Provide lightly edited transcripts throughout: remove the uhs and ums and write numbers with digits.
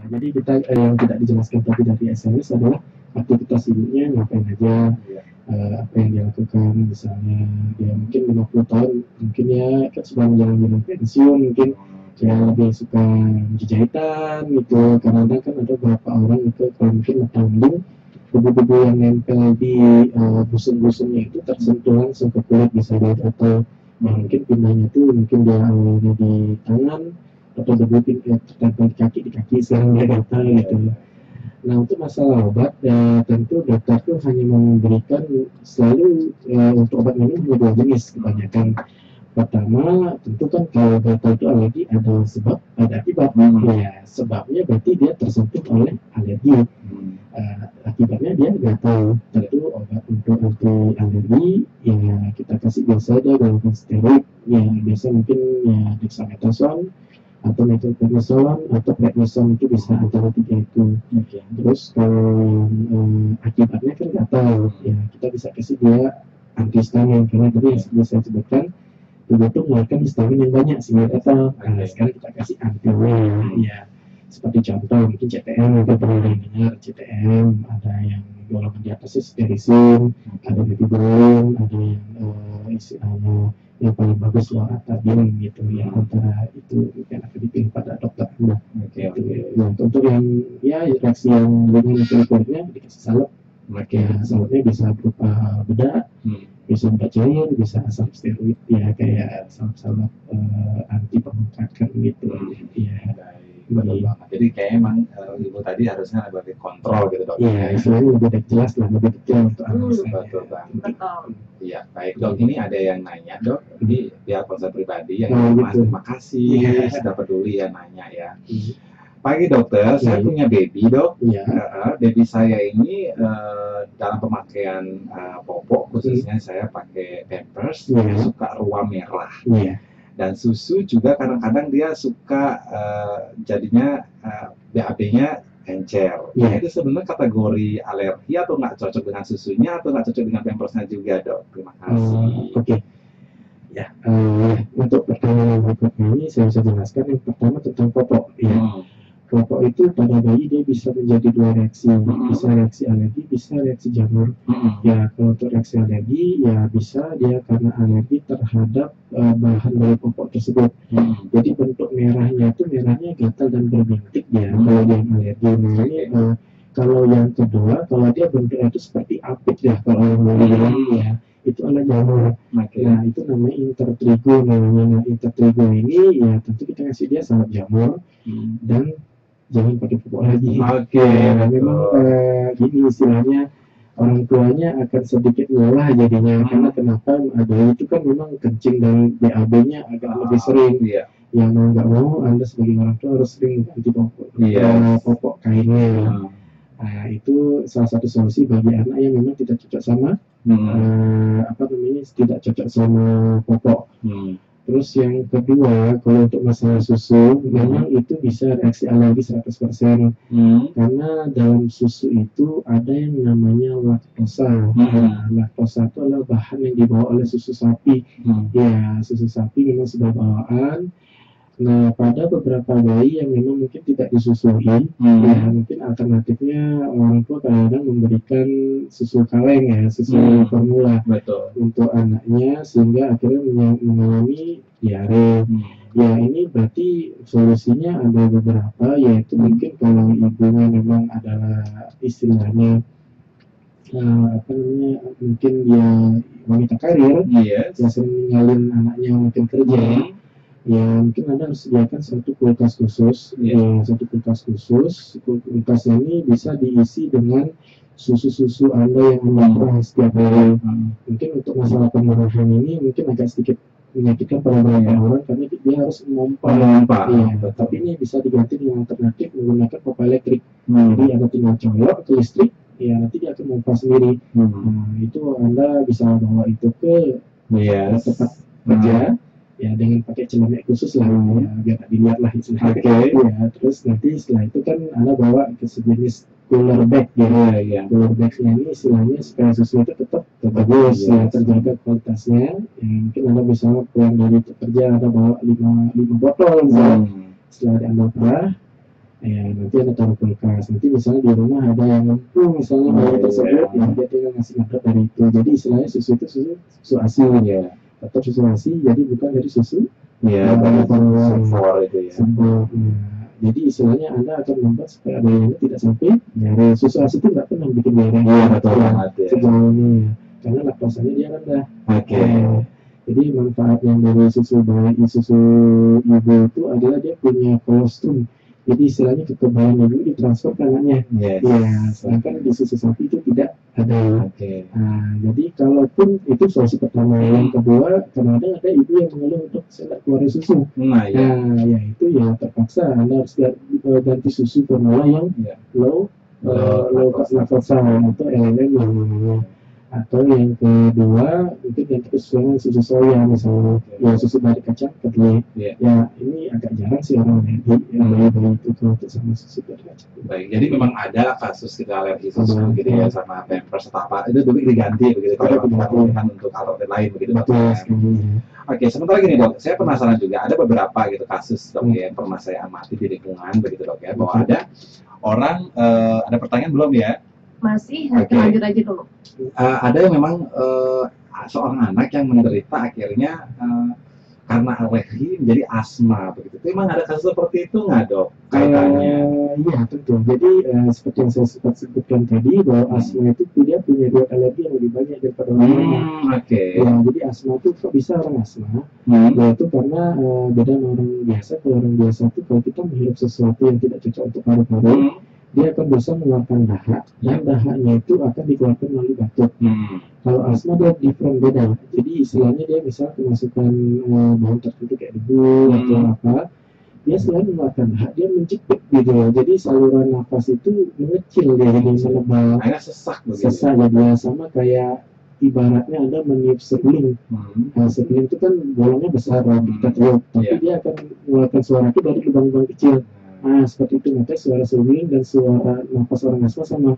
Jadi kita yang tidak dijelaskan tadi dari SMS adalah aktivitas ibunya ngapain aja, apa yang dia lakukan. Misalnya dia mungkin 50 tahun, mungkin ya kan sudah menjalani pensiun, mungkin dia lebih suka jahitan gitu. Kadang-kadang kan ada beberapa orang itu kalau mungkin mata mendung, debu-debu yang nempel di busung-busungnya itu tersentuh langsung ke kulit, bisa lihat, atau mungkin pindahnya tuh mungkin dia awalnya di tangan atau debu tertempel di kaki sekarang dia gatal gitu. Nah untuk masalah obat tentu dokter tuh hanya memberikan selalu untuk obat minum hanya 2 jenis kebanyakan. Pertama tentu kan kalau gatal itu alergi ada sebab ada akibat. Ya sebabnya berarti dia tersentuh oleh alergi. Akibatnya dia gatal. Tentu obat untuk anti alergi ya kita kasih biasa aja dengan steroid. Ya biasa mungkin ya dexamethasone atau metronidazole atau prednisone, itu bisa antara 3 itu. Terus kalau akibatnya kan gatal, ya kita bisa kasih dia antihistamin karena tadi yang sudah saya sebutkan tubuh itu mengeluarkan histamin yang banyak sehingga gatal. Nah, sekarang kita kasih antinya, ya seperti contoh mungkin CTM, mungkin pernah dengar CTM, ada yang golongan di atasnya sterisin, ada metibolin, ada yang istilahnya yang paling bagus loratadin gitu ya, antara itu mungkin akan dipilih pada dokter Anda. Nah untuk yang ya reaksi yang ringan itu kulitnya dikasih salep, salepnya bisa berupa bedak, bisa bedak cair, bisa asam steroid ya kayak salep-salep anti pembengkakan gitu ya. Betul banget. Jadi kayak emang ibu tadi harusnya lebih kontrol gitu dok. Iya, istilahnya lebih jelas lah, lebih detail untuk betul banget. Iya, baik dok. Ini ada yang nanya dok. Jadi dia konsul pribadi yang mas terima kasih sudah peduli ya nanya ya. Pagi dokter, saya punya baby dok. Baby saya ini dalam pemakaian popok khususnya saya pakai Pampers suka ruam merah. Dan susu juga kadang-kadang dia suka jadinya BAB-nya encer. Itu sebenarnya kategori alergi atau nggak cocok dengan susunya atau nggak cocok dengan Pampersnya juga dok? Terima kasih. Oke. Ya, untuk pertanyaan berikutnya ini saya bisa jelaskan. Yang pertama tentang popok. Popok itu pada bayi dia bisa menjadi 2 reaksi, bisa reaksi alergi, bisa reaksi jamur. Ya kalau untuk reaksi alergi ya bisa dia karena alergi terhadap bahan dari popok tersebut. Jadi bentuk merahnya itu merahnya gatal dan berbintik ya kalau dia alergi. Nah, kalau yang kedua, kalau dia bentuknya itu seperti apit ya kalau orang bilang ya, itu adalah jamur. Nah itu namanya intertrigo namanya. Nah intertrigo ini ya tentu kita kasih dia salep jamur dan jangan pakai pupuk lagi. Nah, memang gini istilahnya orang tuanya akan sedikit lelah jadinya karena kenapa bayi itu kan memang kencing dan BAB-nya agak lebih sering. Yang mau nggak mau Anda sebagai orang tua harus sering ganti popok kainnya. Nah itu salah satu solusi bagi anak yang memang tidak cocok sama tidak cocok sama popok. Terus yang kedua, kalau untuk masalah susu, memang itu bisa reaksi alergi 100%. Karena dalam susu itu ada yang namanya laktosa. Laktosa itu adalah bahan yang dibawa oleh susu sapi. Ya, susu sapi memang sudah bawaan. Nah, pada beberapa bayi yang memang mungkin tidak disusui, ya mungkin alternatifnya orang tua kadang-kadang memberikan susu kaleng ya, susu formula untuk anaknya sehingga akhirnya mengalami diare. Ya ini berarti solusinya ada beberapa, yaitu mungkin kalau ibunya memang adalah istilahnya mungkin dia wanita karir, ya sering ninggalin anaknya mungkin kerja. Ya mungkin Anda harus sediakan satu kulkas khusus. Satu kulkas khusus. Kulkas ini bisa diisi dengan susu-susu Anda yang Anda perah setiap hari. Mungkin untuk masalah pemerahan ini mungkin agak sedikit menyakitkan pada beberapa orang karena dia harus memompa. Tapi ini bisa diganti dengan alternatif menggunakan pompa elektrik. Jadi Anda tinggal colok ke listrik, ya nanti dia akan memompa sendiri. Nah itu Anda bisa bawa itu ke tempat kerja. Ya dengan pakai celemek khusus lah ya, biar tak dilihat lah istilahnya. Ya terus nanti setelah itu kan Anda bawa ke sejenis cooler bag ya. Cooler bagnya ini istilahnya supaya susu itu tetap bagus ya, terjaga kualitasnya. Ya, mungkin Anda bisa pulang dari kerja Anda bawa 5 botol misalnya. Setelah Anda perah ya nanti ada taruh kulkas, nanti misalnya di rumah ada yang ngepung misalnya bayi tersebut, ya dia tinggal ngasih ngadep dari itu. Jadi istilahnya susu itu susu asi ya, atau susu asi, jadi bukan dari susu ya sembor itu ya. Sembor. Jadi istilahnya Anda akan membuat supaya bayinya tidak sampai diare. Susu asi itu nggak pernah bikin diare. Iya betul banget ya. Sejauh ini ya, karena laktosanya dia rendah. Oke. Jadi manfaat yang dari susu bayi, susu ibu itu adalah dia punya kolostrum. Jadi istilahnya kekebalan ibu ditransfer ke anaknya. Yes. Ya, sedangkan di susu sapi itu tidak ada. Oke. Nah, jadi kalaupun itu solusi pertama, yang kedua kadang-kadang ada ibu yang mengeluh untuk saya keluar susu. Nah, ya itu ya terpaksa Anda harus ganti susu formula yang low laktosa atau LLM yang namanya. Atau yang kedua mungkin yang kesusuan susu soya misalnya, ya susu dari kacang kedelai. Ya ini agak jarang sih orang alergi bayi itu untuk sama susu dari kacang. Baik, jadi memang ada kasus kita alergi susu gitu ya sama pampers atau apa itu dulu diganti begitu kalau kita untuk alternatif lain begitu dok. Oke, sementara gini dok, saya penasaran juga ada beberapa gitu kasus dok yang pernah saya amati di lingkungan begitu dok ya, bahwa ada orang ada pertanyaan belum ya? Masih, lanjut aja dulu. Ada yang memang seorang anak yang menderita akhirnya karena alergi menjadi asma begitu. Itu memang ada kasus seperti itu nggak dok kaitannya? Iya tentu. Jadi seperti yang saya sempat sebutkan tadi bahwa asma itu dia punya riwayat alergi yang lebih banyak daripada orang lain. Oke. Ya, jadi asma itu kok bisa orang asma? Yaitu karena beda sama orang biasa. Kalau orang biasa itu kalau kita menghirup sesuatu yang tidak cocok untuk paru-paru, dia akan bisa mengeluarkan dahak, dan dahaknya itu akan dikeluarkan melalui batuk. Kalau asma dia different, beda. Jadi istilahnya dia bisa kemasukan bahan tertentu kayak debu atau apa, dia selain mengeluarkan dahak, dia mencipik gitu loh. Jadi saluran nafas itu mengecil, dia jadi melebal. Sesak jadi sama kayak ibaratnya Anda meniup seruling. Seruling itu kan bolongnya besar, kita tiup, tapi dia akan mengeluarkan suara itu dari lubang-lubang kecil. Nah, seperti itu, makanya suara seruling dan suara nafas orang asma sama.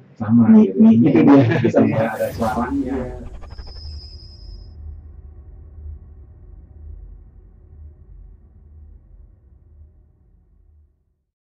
Ini gitu dia. Sama. Ada suaranya.